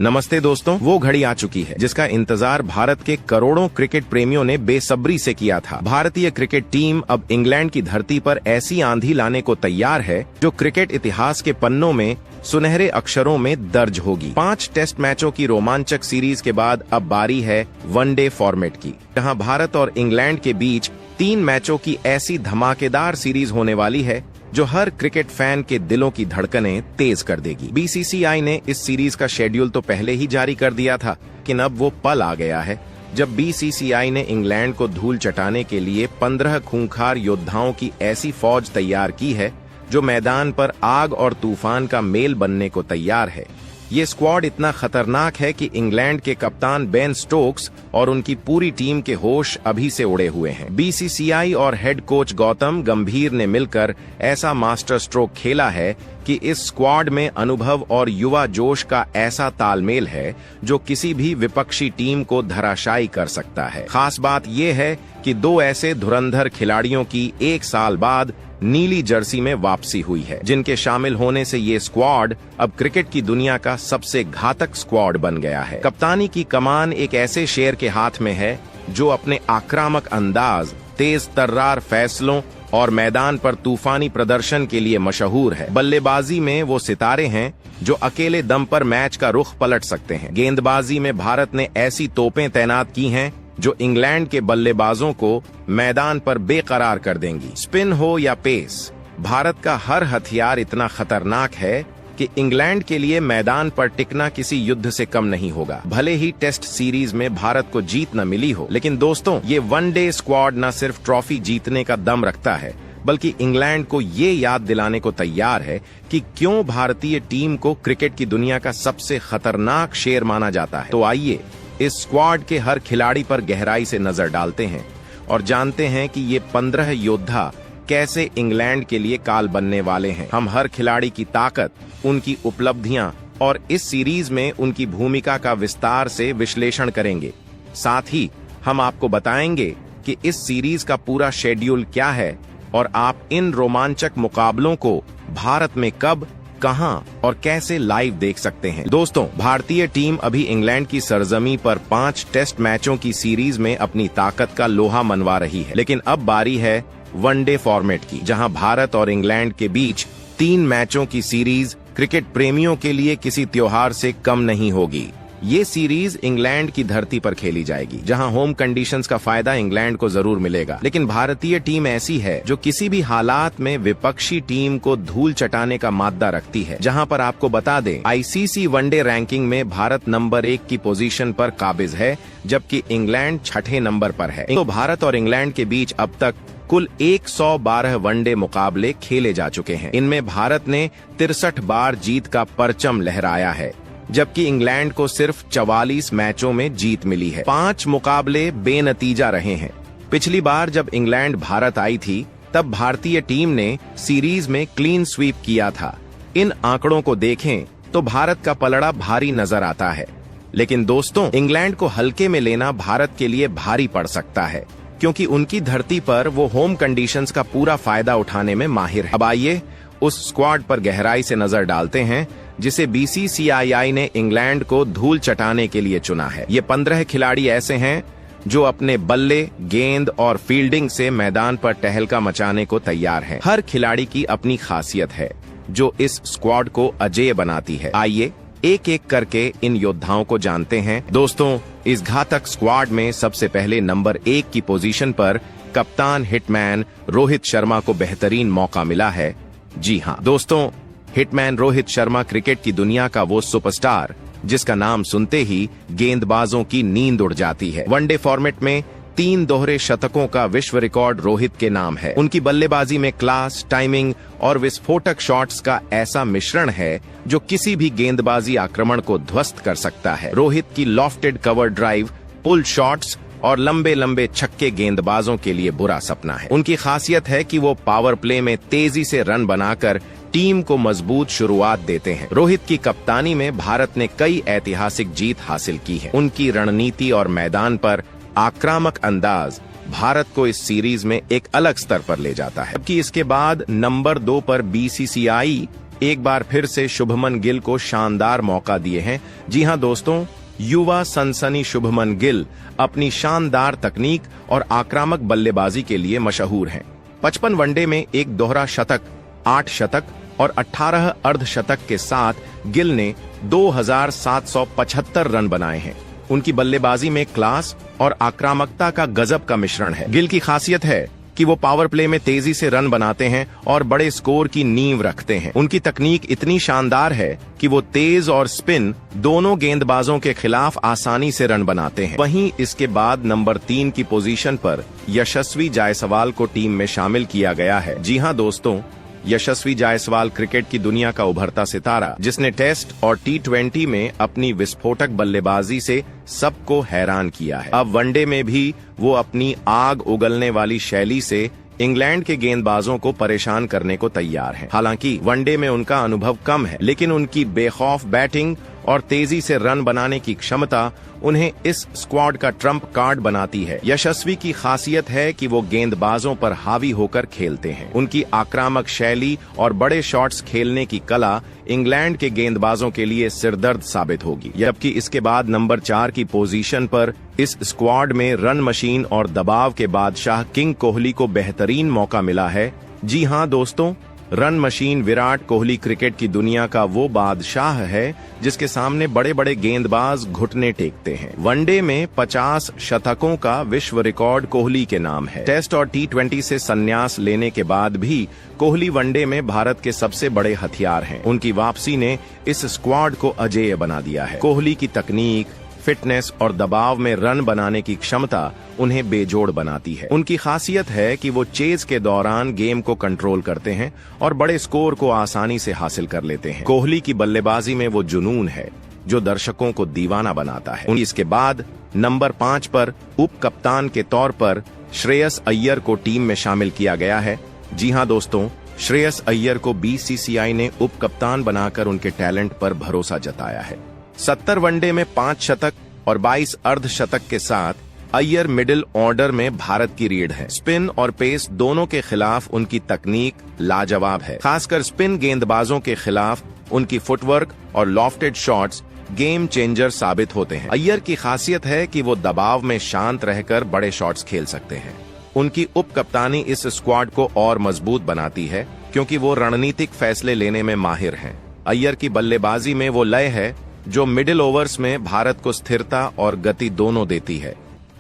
नमस्ते दोस्तों, वो घड़ी आ चुकी है जिसका इंतजार भारत के करोड़ों क्रिकेट प्रेमियों ने बेसब्री से किया था। भारतीय क्रिकेट टीम अब इंग्लैंड की धरती पर ऐसी आंधी लाने को तैयार है जो क्रिकेट इतिहास के पन्नों में सुनहरे अक्षरों में दर्ज होगी। 5 टेस्ट मैचों की रोमांचक सीरीज के बाद अब बारी है वनडे फॉर्मेट की, जहां भारत और इंग्लैंड के बीच 3 मैचों की ऐसी धमाकेदार सीरीज होने वाली है जो हर क्रिकेट फैन के दिलों की धड़कनें तेज कर देगी। बीसीसीआई ने इस सीरीज का शेड्यूल तो पहले ही जारी कर दिया था, लेकिन अब वो पल आ गया है जब बीसीसीआई ने इंग्लैंड को धूल चटाने के लिए 15 खूंखार योद्धाओं की ऐसी फौज तैयार की है जो मैदान पर आग और तूफान का मेल बनने को तैयार है। ये स्क्वाड इतना खतरनाक है कि इंग्लैंड के कप्तान बेन स्टोक्स और उनकी पूरी टीम के होश अभी से उड़े हुए हैं। बीसीसीआई और हेड कोच गौतम गंभीर ने मिलकर ऐसा मास्टर स्ट्रोक खेला है कि इस स्क्वाड में अनुभव और युवा जोश का ऐसा तालमेल है जो किसी भी विपक्षी टीम को धराशायी कर सकता है। खास बात यह है कि 2 ऐसे धुरंधर खिलाड़ियों की 1 साल बाद नीली जर्सी में वापसी हुई है, जिनके शामिल होने से ये स्क्वाड अब क्रिकेट की दुनिया का सबसे घातक स्क्वाड बन गया है। कप्तानी की कमान एक ऐसे शेर के हाथ में है जो अपने आक्रामक अंदाज, तेज तर्रार फैसलों और मैदान पर तूफानी प्रदर्शन के लिए मशहूर है। बल्लेबाजी में वो सितारे हैं जो अकेले दम पर मैच का रुख पलट सकते हैं। गेंदबाजी में भारत ने ऐसी तोपें तैनात की हैं जो इंग्लैंड के बल्लेबाजों को मैदान पर बेकरार कर देंगी। स्पिन हो या पेस, भारत का हर हथियार इतना खतरनाक है कि इंग्लैंड के लिए मैदान पर टिकना किसी युद्ध से कम नहीं होगा। भले ही टेस्ट सीरीज में भारत को जीत न मिली हो, लेकिन दोस्तों, ये वनडे स्क्वाड न सिर्फ ट्रॉफी जीतने का दम रखता है, बल्कि इंग्लैंड को ये याद दिलाने को तैयार है कि क्यों भारतीय टीम को क्रिकेट की दुनिया का सबसे खतरनाक शेर माना जाता है। तो आइए इस स्क्वाड के हर खिलाड़ी पर गहराई से नजर डालते हैं और जानते हैं कि ये 15 योद्धा कैसे इंग्लैंड के लिए काल बनने वाले हैं। हम हर खिलाड़ी की ताकत, उनकी उपलब्धियां और इस सीरीज में उनकी भूमिका का विस्तार से विश्लेषण करेंगे। साथ ही हम आपको बताएंगे कि इस सीरीज का पूरा शेड्यूल क्या है और आप इन रोमांचक मुकाबलों को भारत में कब, कहां और कैसे लाइव देख सकते हैं। दोस्तों, भारतीय टीम अभी इंग्लैंड की सरजमी पर 5 टेस्ट मैचों की सीरीज में अपनी ताकत का लोहा मनवा रही है, लेकिन अब बारी है वनडे फॉर्मेट की, जहां भारत और इंग्लैंड के बीच 3 मैचों की सीरीज क्रिकेट प्रेमियों के लिए किसी त्योहार से कम नहीं होगी। ये सीरीज इंग्लैंड की धरती पर खेली जाएगी, जहां होम कंडीशंस का फायदा इंग्लैंड को जरूर मिलेगा, लेकिन भारतीय टीम ऐसी है जो किसी भी हालात में विपक्षी टीम को धूल चटाने का माद्दा रखती है। जहां पर आपको बता दें, आईसीसी वनडे रैंकिंग में भारत नंबर 1 की पोजीशन पर काबिज है, जबकि इंग्लैंड 6ठे नंबर पर है। तो भारत और इंग्लैंड के बीच अब तक कुल 112 वनडे मुकाबले खेले जा चुके हैं। इनमें भारत ने 63 बार जीत का परचम लहराया है, जबकि इंग्लैंड को सिर्फ 44 मैचों में जीत मिली है। 5 मुकाबले बेनतीजा रहे हैं। पिछली बार जब इंग्लैंड भारत आई थी, तब भारतीय टीम ने सीरीज में क्लीन स्वीप किया था। इन आंकड़ों को देखें तो भारत का पलड़ा भारी नजर आता है, लेकिन दोस्तों, इंग्लैंड को हल्के में लेना भारत के लिए भारी पड़ सकता है, क्योंकि उनकी धरती पर वो होम कंडीशंस का पूरा फायदा उठाने में माहिर है। अब आइए उस स्क्वाड पर गहराई से नजर डालते हैं जिसे बीसीसीआई ने इंग्लैंड को धूल चटाने के लिए चुना है। ये 15 खिलाड़ी ऐसे हैं जो अपने बल्ले, गेंद और फील्डिंग से मैदान पर टहलका मचाने को तैयार हैं। हर खिलाड़ी की अपनी खासियत है जो इस स्क्वाड को अजेय बनाती है। आइए एक एक करके इन योद्धाओं को जानते हैं। दोस्तों, इस घातक स्क्वाड में सबसे पहले नंबर 1 की पोजीशन पर कप्तान हिटमैन रोहित शर्मा को बेहतरीन मौका मिला है। जी हाँ दोस्तों, हिटमैन रोहित शर्मा क्रिकेट की दुनिया का वो सुपरस्टार जिसका नाम सुनते ही गेंदबाजों की नींद उड़ जाती है। वनडे फॉर्मेट में 3 दोहरे शतकों का विश्व रिकॉर्ड रोहित के नाम है। उनकी बल्लेबाजी में क्लास, टाइमिंग और विस्फोटक शॉट्स का ऐसा मिश्रण है जो किसी भी गेंदबाजी आक्रमण को ध्वस्त कर सकता है। रोहित की लॉफ्टेड कवर ड्राइव, पुल शॉट्स और लंबे लंबे छक्के गेंदबाजों के लिए बुरा सपना है। उनकी खासियत है कि वो पावर प्ले में तेजी से रन बनाकर टीम को मजबूत शुरुआत देते हैं। रोहित की कप्तानी में भारत ने कई ऐतिहासिक जीत हासिल की है। उनकी रणनीति और मैदान पर आक्रामक अंदाज भारत को इस सीरीज में एक अलग स्तर पर ले जाता है। जबकि इसके बाद नंबर 2 पर बीसीसीआई एक बार फिर से शुभमन गिल को शानदार मौका दिए हैं। जी हां दोस्तों, युवा सनसनी शुभमन गिल अपनी शानदार तकनीक और आक्रामक बल्लेबाजी के लिए मशहूर हैं। 55 वनडे में एक दोहरा शतक, 8 शतक और 18 अर्धशतक के साथ गिल ने 2775 रन बनाए हैं। उनकी बल्लेबाजी में क्लास और आक्रामकता का गजब का मिश्रण है। गिल की खासियत है कि वो पावर प्ले में तेजी से रन बनाते हैं और बड़े स्कोर की नींव रखते हैं। उनकी तकनीक इतनी शानदार है कि वो तेज और स्पिन दोनों गेंदबाजों के खिलाफ आसानी से रन बनाते हैं। वहीं इसके बाद नंबर 3 की पोजीशन पर यशस्वी जायसवाल को टीम में शामिल किया गया है। जी हां दोस्तों, यशस्वी जायसवाल क्रिकेट की दुनिया का उभरता सितारा, जिसने टेस्ट और T20 में अपनी विस्फोटक बल्लेबाजी से सबको हैरान किया है। अब वनडे में भी वो अपनी आग उगलने वाली शैली से इंग्लैंड के गेंदबाजों को परेशान करने को तैयार हैं। हालांकि वनडे में उनका अनुभव कम है, लेकिन उनकी बेखौफ बैटिंग और तेजी से रन बनाने की क्षमता उन्हें इस स्क्वाड का ट्रम्प कार्ड बनाती है। यशस्वी की खासियत है कि वो गेंदबाजों पर हावी होकर खेलते हैं। उनकी आक्रामक शैली और बड़े शॉट्स खेलने की कला इंग्लैंड के गेंदबाजों के लिए सिरदर्द साबित होगी। जबकि इसके बाद नंबर 4 की पोजीशन पर इस स्क्वाड में रन मशीन और दबाव के बादशाह किंग कोहली को बेहतरीन मौका मिला है। जी हां दोस्तों, run machine Virat Kohli cricket की दुनिया का वो बादशाह है जिसके सामने बड़े बड़े गेंदबाज घुटने टेकते हैं। वनडे में 50 शतकों का विश्व रिकॉर्ड कोहली के नाम है। टेस्ट और T20 से संन्यास लेने के बाद भी कोहली वनडे में भारत के सबसे बड़े हथियार हैं। उनकी वापसी ने इस स्क्वाड को अजेय बना दिया है। कोहली की तकनीक, फिटनेस और दबाव में रन बनाने की क्षमता उन्हें बेजोड़ बनाती है। उनकी खासियत है कि वो चेज के दौरान गेम को कंट्रोल करते हैं और बड़े स्कोर को आसानी से हासिल कर लेते हैं। कोहली की बल्लेबाजी में वो जुनून है जो दर्शकों को दीवाना बनाता है। इसके बाद नंबर 5 पर उप कप्तान के तौर पर श्रेयस अय्यर को टीम में शामिल किया गया है। जी हां दोस्तों, श्रेयस अय्यर को BCCI ने उप कप्तान बनाकर उनके टैलेंट पर भरोसा जताया है। 70 वनडे में 5 शतक और 22 अर्धशतक के साथ अय्यर मिडिल ऑर्डर में भारत की रीढ़ है। स्पिन और पेस दोनों के खिलाफ उनकी तकनीक लाजवाब है। खासकर स्पिन गेंदबाजों के खिलाफ उनकी फुटवर्क और लॉफ्टेड शॉट्स गेम चेंजर साबित होते हैं। अय्यर की खासियत है कि वो दबाव में शांत रहकर बड़े शॉट्स खेल सकते हैं। उनकी उप कप्तानी इस स्क्वाड को और मजबूत बनाती है क्योंकि वो रणनीतिक फैसले लेने में माहिर हैं। अय्यर की बल्लेबाजी में वो लय है जो मिडिल ओवर्स में भारत को स्थिरता और गति दोनों देती है।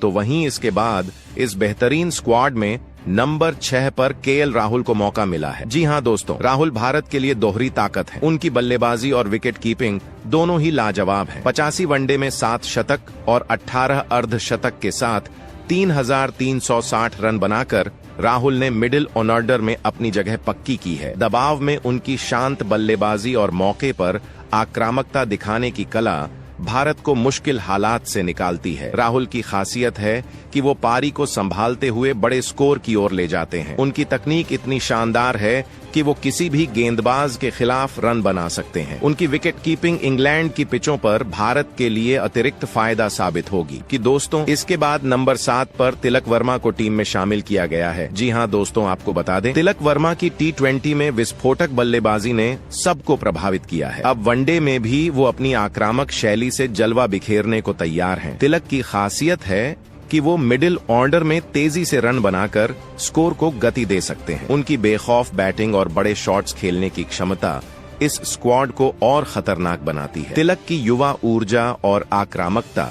तो वहीं इसके बाद इस बेहतरीन स्क्वाड में नंबर 6 पर KL राहुल को मौका मिला है। जी हां दोस्तों, राहुल भारत के लिए दोहरी ताकत है। उनकी बल्लेबाजी और विकेट कीपिंग दोनों ही लाजवाब है। 85 वनडे में 7 शतक और 18 अर्धशतक के साथ 3360 रन बनाकर राहुल ने मिडिल ऑर्डर में अपनी जगह पक्की की है। दबाव में उनकी शांत बल्लेबाजी और मौके पर आक्रामकता दिखाने की कला भारत को मुश्किल हालात से निकालती है। राहुल की खासियत है कि वो पारी को संभालते हुए बड़े स्कोर की ओर ले जाते हैं। उनकी तकनीक इतनी शानदार है कि वो किसी भी गेंदबाज के खिलाफ रन बना सकते हैं। उनकी विकेट कीपिंग इंग्लैंड की पिचों पर भारत के लिए अतिरिक्त फायदा साबित होगी। कि दोस्तों, इसके बाद नंबर 7 पर तिलक वर्मा को टीम में शामिल किया गया है। जी हां दोस्तों, आपको बता दें, तिलक वर्मा की T20 में विस्फोटक बल्लेबाजी ने सबको प्रभावित किया है। अब वनडे में भी वो अपनी आक्रामक शैली से जलवा बिखेरने को तैयार हैं। तिलक की खासियत है कि वो मिडिल ऑर्डर में तेजी से रन बनाकर स्कोर को गति दे सकते हैं। उनकी बेखौफ बैटिंग और बड़े शॉट्स खेलने की क्षमता इस स्क्वाड को और खतरनाक बनाती है। तिलक की युवा ऊर्जा और आक्रामकता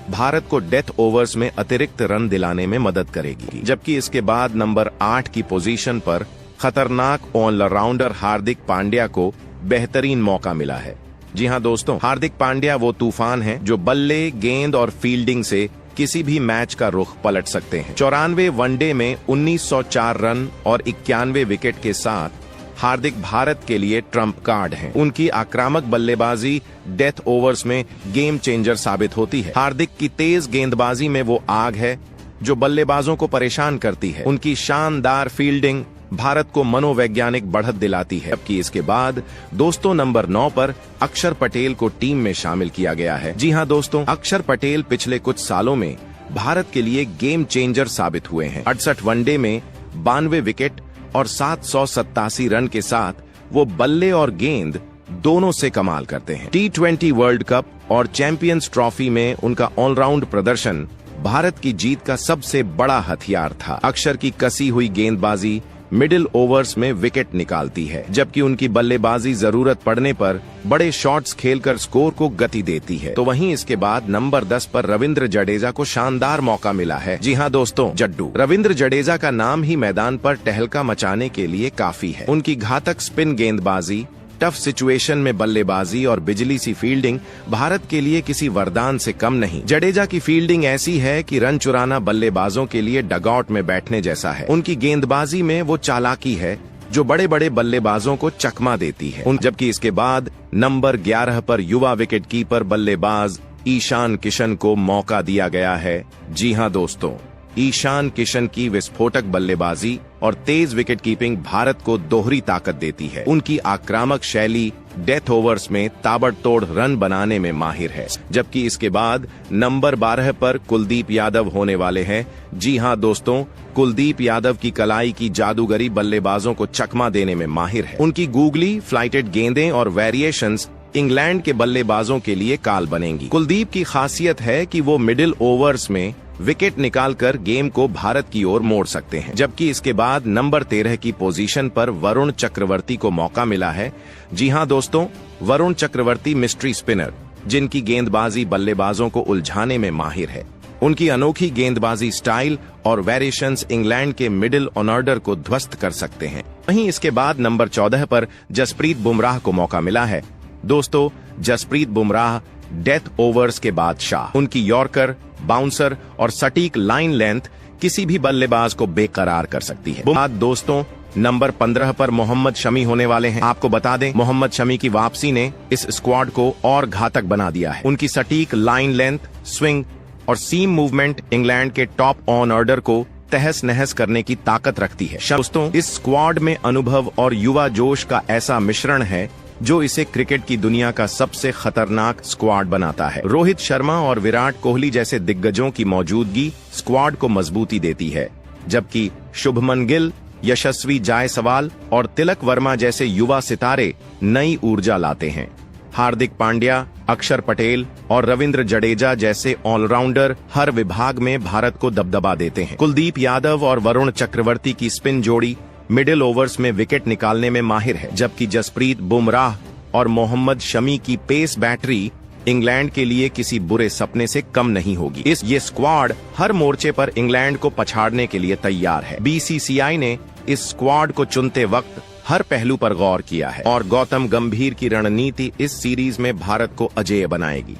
भारत को डेथ ओवर्स में अतिरिक्त रन दिलाने में मदद करेगी। जबकि इसके बाद नंबर 8 की पोजीशन पर खतरनाक ऑलराउंडर हार्दिक पांड्या को बेहतरीन मौका मिला है। जी हां दोस्तों, हार्दिक पांड्या वो तूफान है जो बल्ले, गेंद और फील्डिंग से किसी भी मैच का रुख पलट सकते हैं। 94 वनडे में 1904 रन और 91 विकेट के साथ हार्दिक भारत के लिए ट्रम्प कार्ड हैं। उनकी आक्रामक बल्लेबाजी डेथ ओवर्स में गेम चेंजर साबित होती है। हार्दिक की तेज गेंदबाजी में वो आग है जो बल्लेबाजों को परेशान करती है। उनकी शानदार फील्डिंग भारत को मनोवैज्ञानिक बढ़त दिलाती है। जबकि इसके बाद दोस्तों नंबर 9 पर अक्षर पटेल को टीम में शामिल किया गया है। जी हां दोस्तों, अक्षर पटेल पिछले कुछ सालों में भारत के लिए गेम चेंजर साबित हुए हैं। 68 वनडे में 92 विकेट और 787 रन के साथ वो बल्ले और गेंद दोनों से कमाल करते हैं। T20 वर्ल्ड कप और चैंपियंस ट्रॉफी में उनका ऑलराउंड प्रदर्शन भारत की जीत का सबसे बड़ा हथियार था। अक्षर की कसी हुई गेंदबाजी मिडिल ओवर्स में विकेट निकालती है, जबकि उनकी बल्लेबाजी जरूरत पड़ने पर बड़े शॉट्स खेलकर स्कोर को गति देती है। तो वहीं इसके बाद नंबर 10 पर रविंद्र जडेजा को शानदार मौका मिला है। जी हां दोस्तों, जड्डू। रविंद्र जडेजा का नाम ही मैदान पर टहलका मचाने के लिए काफी है। उनकी घातक स्पिन गेंदबाजी, टफ सिचुएशन में बल्लेबाजी और बिजली सी फील्डिंग भारत के लिए किसी वरदान से कम नहीं। जडेजा की फील्डिंग ऐसी है कि रन चुराना बल्लेबाजों के लिए डगआउट में बैठने जैसा है। उनकी गेंदबाजी में वो चालाकी है जो बड़े बड़े बल्लेबाजों को चकमा देती है। जबकि इसके बाद नंबर 11 पर युवा विकेट कीपर बल्लेबाज ईशान किशन को मौका दिया गया है। जी हां दोस्तों, ईशान किशन की विस्फोटक बल्लेबाजी और तेज विकेट कीपिंग भारत को दोहरी ताकत देती है। उनकी आक्रामक शैली डेथ ओवर्स में ताबड़तोड़ रन बनाने में माहिर है। जबकि इसके बाद नंबर 12 पर कुलदीप यादव होने वाले हैं। जी हां दोस्तों, कुलदीप यादव की कलाई की जादूगरी बल्लेबाजों को चकमा देने में माहिर है। उनकी गूगली फ्लाइटेड गेंदें और वेरिएशंस इंग्लैंड के बल्लेबाजों के लिए काल बनेंगी। कुलदीप की खासियत है कि वो मिडिल ओवर्स में विकेट निकालकर गेम को भारत की ओर मोड़ सकते हैं। जबकि इसके बाद नंबर 13 की पोजीशन पर वरुण चक्रवर्ती को मौका मिला है। जी हां दोस्तों, वरुण चक्रवर्ती मिस्ट्री स्पिनर, जिनकी गेंदबाजी बल्लेबाजों को उलझाने में माहिर है। उनकी अनोखी गेंदबाजी स्टाइल और वेरिएशंस इंग्लैंड के मिडिल ऑर्डर को ध्वस्त कर सकते हैं। वहीं इसके बाद नंबर 14 पर जसप्रीत बुमराह को मौका मिला है। दोस्तों, जसप्रीत बुमराह डेथ ओवर्स के बादशाह। उनकी यॉर्कर, बाउंसर और सटीक लाइन लेंथ किसी भी बल्लेबाज को बेकरार कर सकती है। बाद दोस्तों, नंबर 15 पर मोहम्मद शमी होने वाले हैं। आपको बता दें, मोहम्मद शमी की वापसी ने इस स्क्वाड को और घातक बना दिया है। उनकी सटीक लाइन लेंथ, स्विंग और सीम मूवमेंट इंग्लैंड के टॉप ऑन ऑर्डर को तहस नहस करने की ताकत रखती है। दोस्तों, इस स्क्वाड में अनुभव और युवा जोश का ऐसा मिश्रण है जो इसे क्रिकेट की दुनिया का सबसे खतरनाक स्क्वाड बनाता है। रोहित शर्मा और विराट कोहली जैसे दिग्गजों की मौजूदगी स्क्वाड को मजबूती देती है, जबकि शुभमन गिल, यशस्वी जायसवाल और तिलक वर्मा जैसे युवा सितारे नई ऊर्जा लाते हैं। हार्दिक पांड्या, अक्षर पटेल और रविंद्र जडेजा जैसे ऑलराउंडर हर विभाग में भारत को दबदबा देते हैं। कुलदीप यादव और वरुण चक्रवर्ती की स्पिन जोड़ी मिडिल ओवर्स में विकेट निकालने में माहिर है, जबकि जसप्रीत बुमराह और मोहम्मद शमी की पेस बैटरी इंग्लैंड के लिए किसी बुरे सपने से कम नहीं होगी। ये स्क्वाड हर मोर्चे पर इंग्लैंड को पछाड़ने के लिए तैयार है। BCCI ने इस स्क्वाड को चुनते वक्त हर पहलू पर गौर किया है और गौतम गंभीर की रणनीति इस सीरीज में भारत को अजेय बनाएगी।